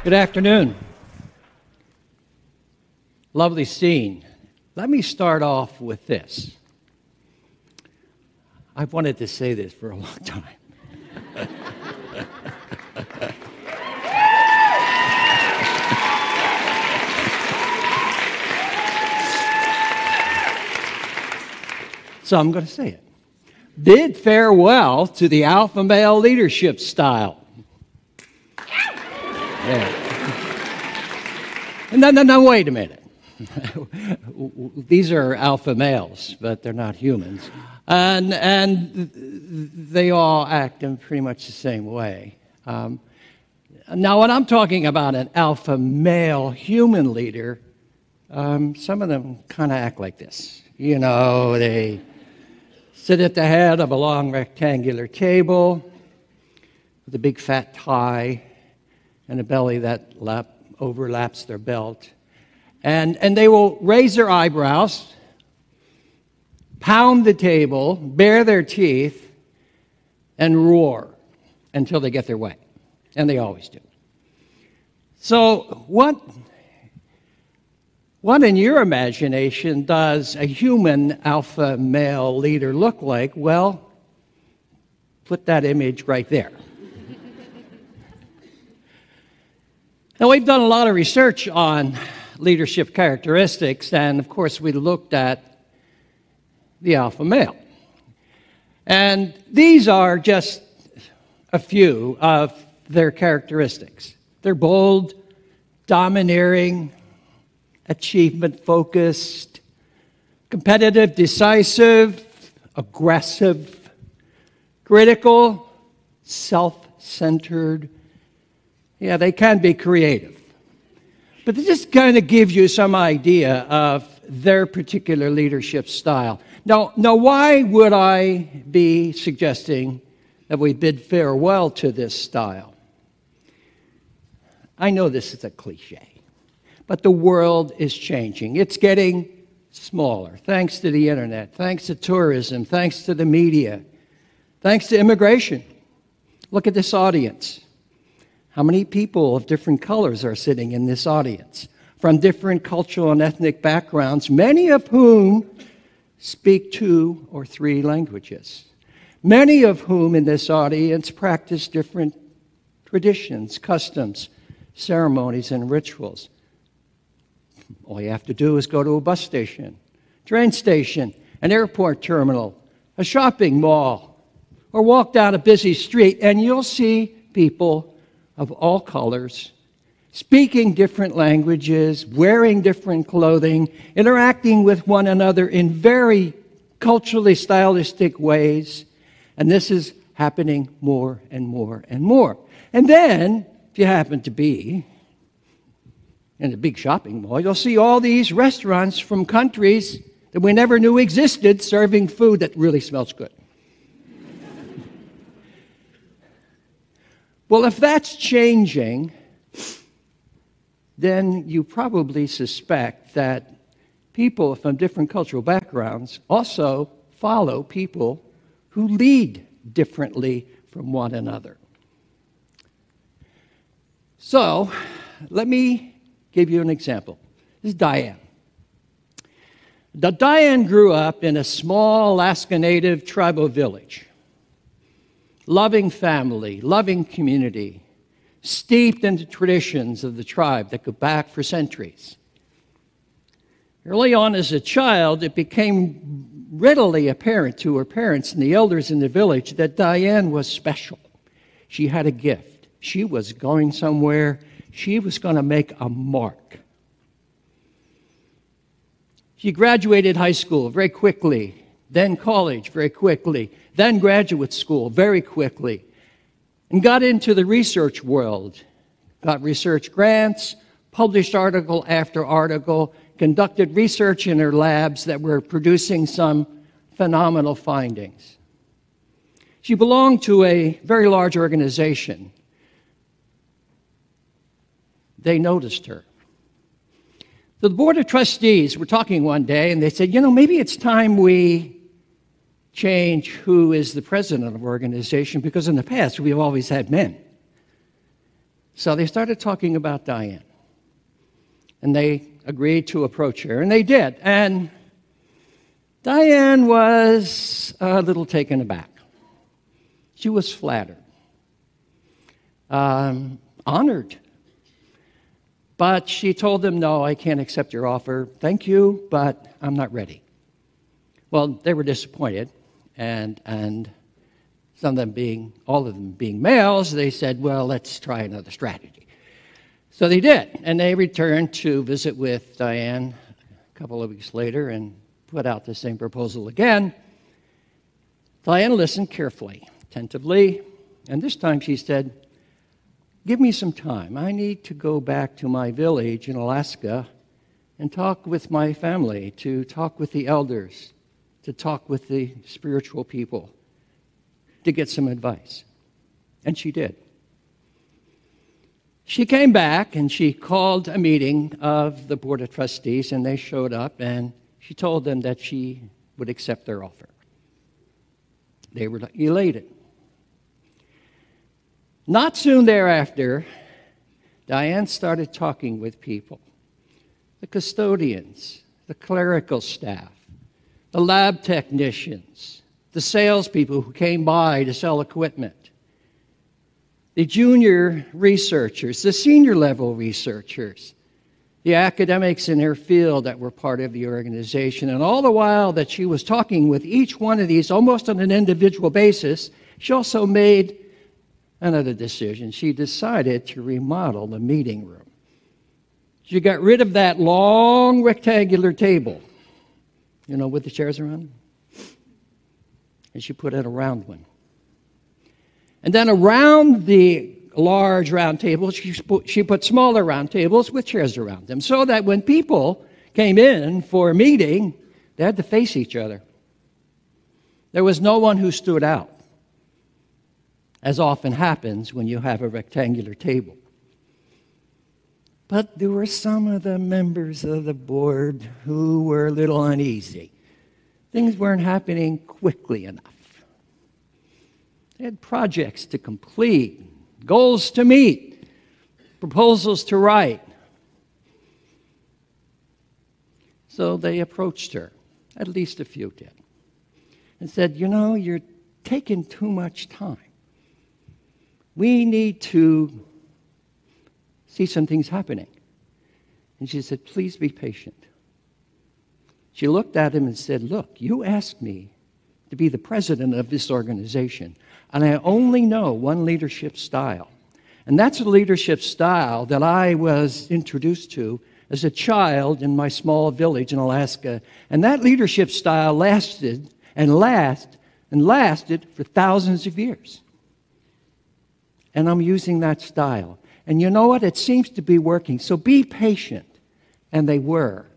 Good afternoon. Lovely scene. Let me start off with this. I've wanted to say this for a long time. So I'm going to say it. Bid farewell to the alpha male leadership style. Yeah. No, wait a minute. These are alpha males, but they're not humans. And they all act in pretty much the same way. Now, when I'm talking about an alpha male human leader, some of them kind of act like this. You know, they sit at the head of a long rectangular table with a big fat tie and a belly that overlaps their belt. And they will raise their eyebrows, pound the table, bare their teeth, and roar until they get their way. And they always do. So what in your imagination does a human alpha male leader look like? Well, put that image right there. Now, we've done a lot of research on leadership characteristics, and of course, we looked at the alpha male. And these are just a few of their characteristics. They're bold, domineering, achievement-focused, competitive, decisive, aggressive, critical, self-centered. Yeah, they can be creative. But this kind of gives you some idea of their particular leadership style. Now, why would I be suggesting that we bid farewell to this style? I know this is a cliche, but the world is changing. It's getting smaller, thanks to the internet, thanks to tourism, thanks to the media, thanks to immigration. Look at this audience. How many people of different colors are sitting in this audience, from different cultural and ethnic backgrounds, many of whom speak 2 or 3 languages, many of whom in this audience practice different traditions, customs, ceremonies, and rituals. All you have to do is go to a bus station, train station, an airport terminal, a shopping mall, or walk down a busy street, and you'll see people of all colors, speaking different languages, wearing different clothing, interacting with one another in very culturally stylistic ways. And this is happening more and more and more. And then, if you happen to be in a big shopping mall, you'll see all these restaurants from countries that we never knew existed serving food that really smells good. Well, if that's changing, then you probably suspect that people from different cultural backgrounds also follow people who lead differently from one another. So, let me give you an example. This is Diane. Diane grew up in a small Alaska Native tribal village. Loving family, loving community, steeped in the traditions of the tribe that go back for centuries. Early on as a child, it became readily apparent to her parents and the elders in the village that Diane was special. She had a gift. She was going somewhere. She was going to make a mark. She graduated high school very quickly, then college very quickly, then graduate school very quickly, and got into the research world, got research grants, published article after article, conducted research in her labs that were producing some phenomenal findings. She belonged to a very large organization. They noticed her. The board of trustees were talking one day, and they said, maybe it's time we change who is the president of our organization, because in the past we've always had men. So they started talking about Diane. And they agreed to approach her, and they did. And Diane was a little taken aback. She was flattered, honored. But she told them, no, I can't accept your offer. Thank you, but I'm not ready. Well, they were disappointed, and all of them being males, they said, well, let's try another strategy. So they did, and they returned to visit with Diane a couple of weeks later and put out the same proposal again. Diane listened carefully, attentively, and this time she said, give me some time. I need to go back to my village in Alaska and talk with my family, to talk with the elders, to talk with the spiritual people, to get some advice. And she did. She came back and she called a meeting of the Board of Trustees, and they showed up, and she told them that she would accept their offer. They were elated. Not soon thereafter, Diane started talking with people, the custodians, the clerical staff, the lab technicians, the salespeople who came by to sell equipment, the junior researchers, the senior level researchers, the academics in their field that were part of the organization. And all the while that she was talking with each one of these, almost on an individual basis, she also made another decision. She decided to remodel the meeting room. She got rid of that long rectangular table, with the chairs around it, and she put in a round one. And then around the large round table, she put smaller round tables with chairs around them, so that when people came in for a meeting, they had to face each other. There was no one who stood out, as often happens when you have a rectangular table. But there were some of the members of the board who were a little uneasy. Things weren't happening quickly enough. They had projects to complete, goals to meet, proposals to write. So they approached her, at least a few did, and said, you're taking too much time. We need to see some things happening. And she said, please be patient. She looked at him and said, look, you asked me to be the president of this organization, and I only know one leadership style. And that's a leadership style that I was introduced to as a child in my small village in Alaska. And that leadership style lasted for thousands of years. And I'm using that style. And you know what? It seems to be working. So be patient. And they were.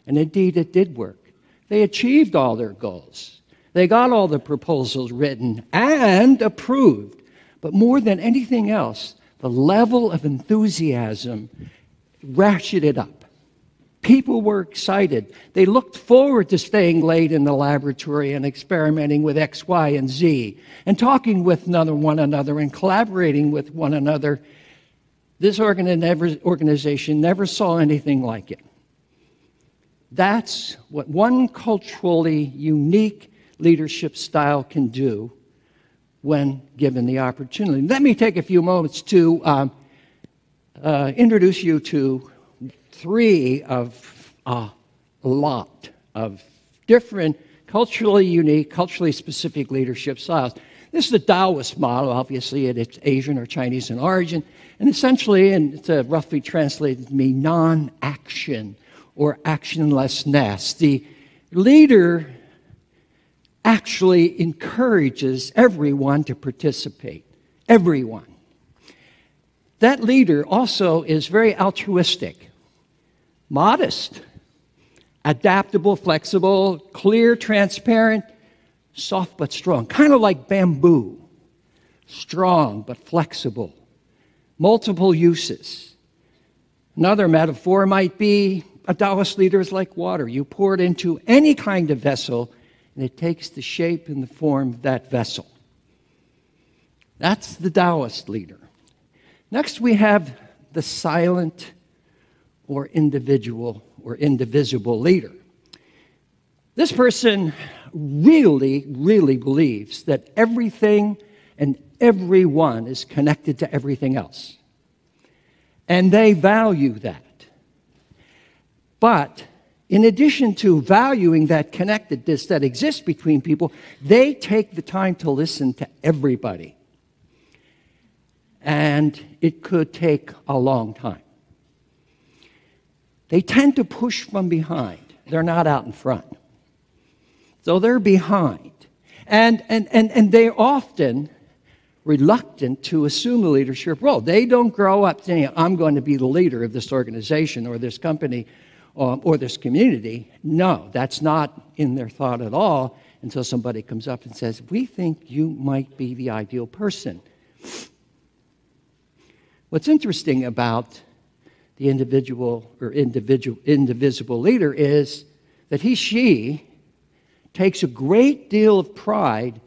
And indeed, it did work. They achieved all their goals. They got all the proposals written and approved. But more than anything else, the level of enthusiasm ratcheted up. People were excited. They looked forward to staying late in the laboratory and experimenting with X, Y, and Z, and talking with one another and collaborating with one another. This organization never saw anything like it. That's what one culturally unique leadership style can do when given the opportunity. Let me take a few moments to introduce you to three of a lot of different culturally unique, culturally specific leadership styles. This is the Taoist model. Obviously, it's Asian or Chinese in origin. And essentially, and it's roughly translated to mean non-action or actionlessness. The leader actually encourages everyone to participate. Everyone. That leader also is very altruistic, modest, adaptable, flexible, clear, transparent, soft but strong, kind of like bamboo, strong but flexible, multiple uses. Another metaphor might be a Taoist leader is like water. You pour it into any kind of vessel, and it takes the shape and the form of that vessel. That's the Taoist leader. Next, we have the silent or individual or indivisible leader. This person really, really believes that everything and everyone is connected to everything else. And they value that. But in addition to valuing that connectedness that exists between people, they take the time to listen to everybody. And it could take a long time. They tend to push from behind. They're not out in front. So they're behind. And they're often reluctant to assume the leadership role. They don't grow up saying, I'm going to be the leader of this organization or this company or this community. No, that's not in their thought at all until somebody comes up and says, we think you might be the ideal person. What's interesting about the individual or indivisible leader is that she takes a great deal of pride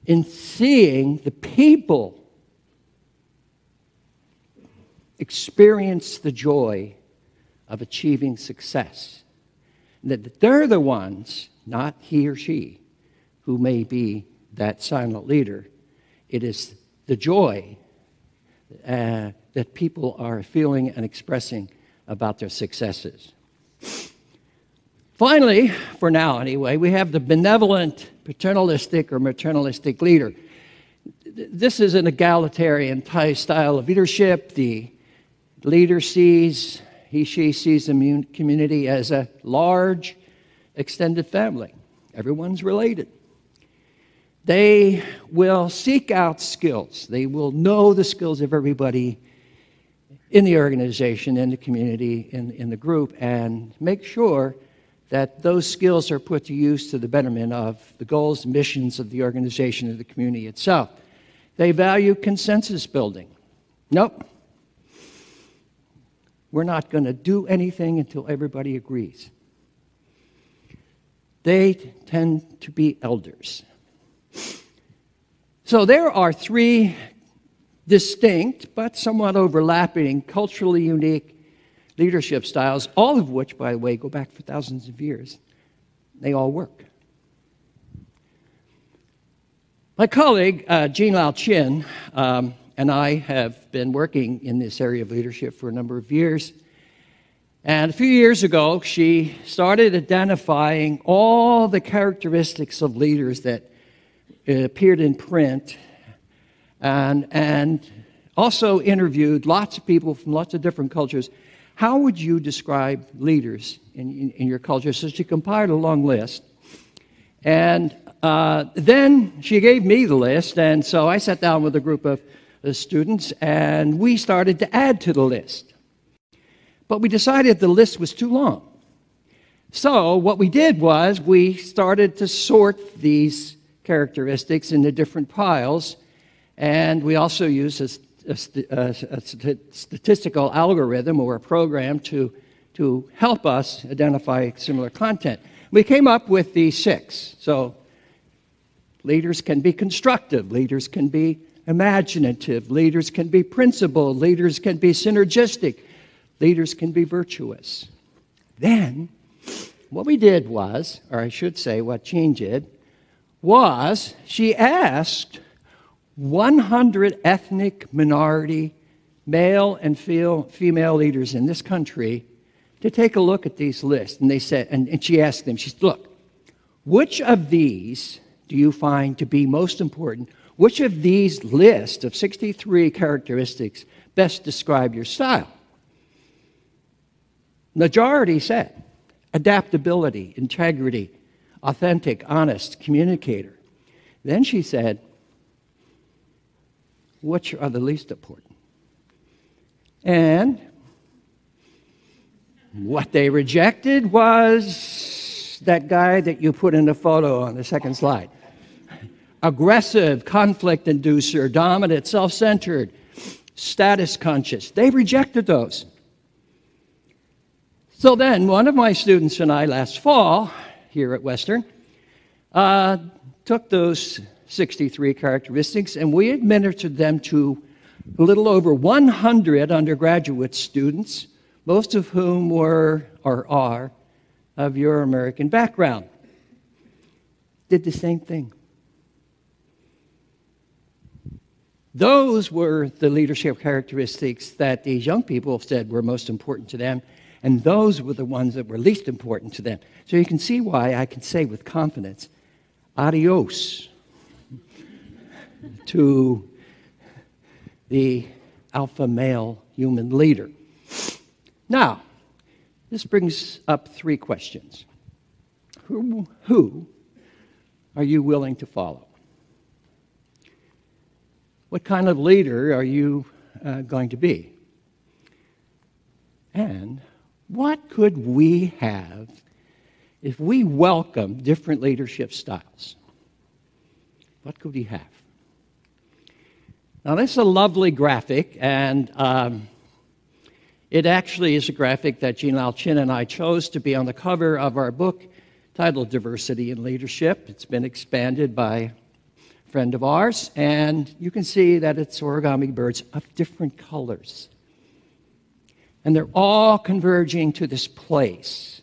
in seeing the people experience the joy of achieving success. That they're the ones, not he or she, who may be that silent leader. It is the joy that people are feeling and expressing about their successes. Finally, for now anyway, we have the benevolent paternalistic or maternalistic leader. This is an egalitarian style of leadership. The leader she sees the community as a large, extended family. Everyone's related. They will seek out skills. They will know the skills of everybody in the organization, in the community, in the group, and make sure that those skills are put to use to the betterment of the goals and missions of the organization and the community itself. They value consensus building. Nope. We're not going to do anything until everybody agrees. They tend to be elders. So there are three distinct but somewhat overlapping, culturally unique leadership styles, all of which, by the way, go back for thousands of years. They all work. My colleague, Jean Lao Chin, and I have been working in this area of leadership for a number of years. And a few years ago, she started identifying all the characteristics of leaders that appeared in print and also interviewed lots of people from lots of different cultures. How would you describe leaders in your culture? So she compiled a long list. And then she gave me the list, and so I sat down with a group of students, and we started to add to the list. But we decided the list was too long. So what we did was we started to sort these characteristics into different piles, and we also used a statistical algorithm or a program to help us identify similar content. We came up with these 6. So leaders can be constructive, leaders can be imaginative, leaders can be principled, leaders can be synergistic, leaders can be virtuous. Then what we did was, or I should say what Jean did, was she asked 100 ethnic minority male and female leaders in this country to take a look at these lists. And they said, and she asked them, she said, look, which of these do you find to be most important? Which of these lists of 63 characteristics best describe your style? Majority said adaptability, integrity, authentic, honest, communicator. Then she said, which are the least important? And what they rejected was that guy that you put in the photo on the second slide. Aggressive, conflict inducer, dominant, self-centered, status conscious. They rejected those. So then one of my students and I last fall here at Western took those 63 characteristics and we administered them to a little over 100 undergraduate students, most of whom were or are of your American background, did the same thing. Those were the leadership characteristics that these young people said were most important to them, and those were the ones that were least important to them. So you can see why I can say with confidence, adios to the alpha male human leader. Now, this brings up three questions. Who are you willing to follow? What kind of leader are you going to be? And what could we have if we welcome different leadership styles? What could we have? Now, this is a lovely graphic, and it actually is a graphic that Jean-Lao Chin and I chose to be on the cover of our book titled Diversity in Leadership. It's been expanded by a friend of ours, and you can see that it's origami birds of different colors. And they're all converging to this place.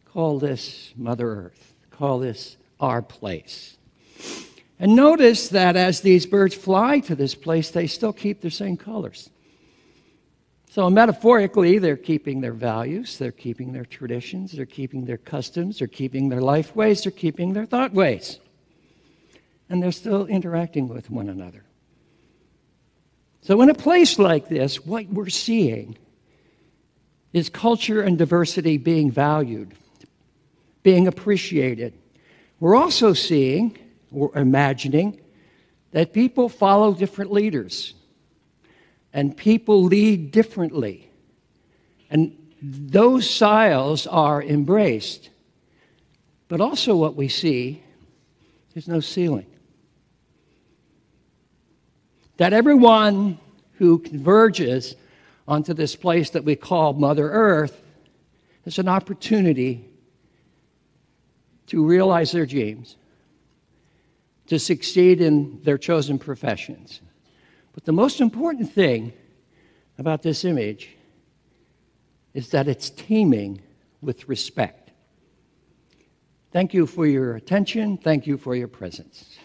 Call this Mother Earth. Call this our place. And notice that as these birds fly to this place, they still keep their same colors. So metaphorically, they're keeping their values, they're keeping their traditions, they're keeping their customs, they're keeping their life ways, they're keeping their thought ways. And they're still interacting with one another. So in a place like this, what we're seeing is culture and diversity being valued, being appreciated. We're also seeing or imagining that people follow different leaders and people lead differently. And those styles are embraced. But also what we see is no ceiling. That everyone who converges onto this place that we call Mother Earth has an opportunity to realize their dreams, to succeed in their chosen professions. But the most important thing about this image is that it's teeming with respect. Thank you for your attention. Thank you for your presence.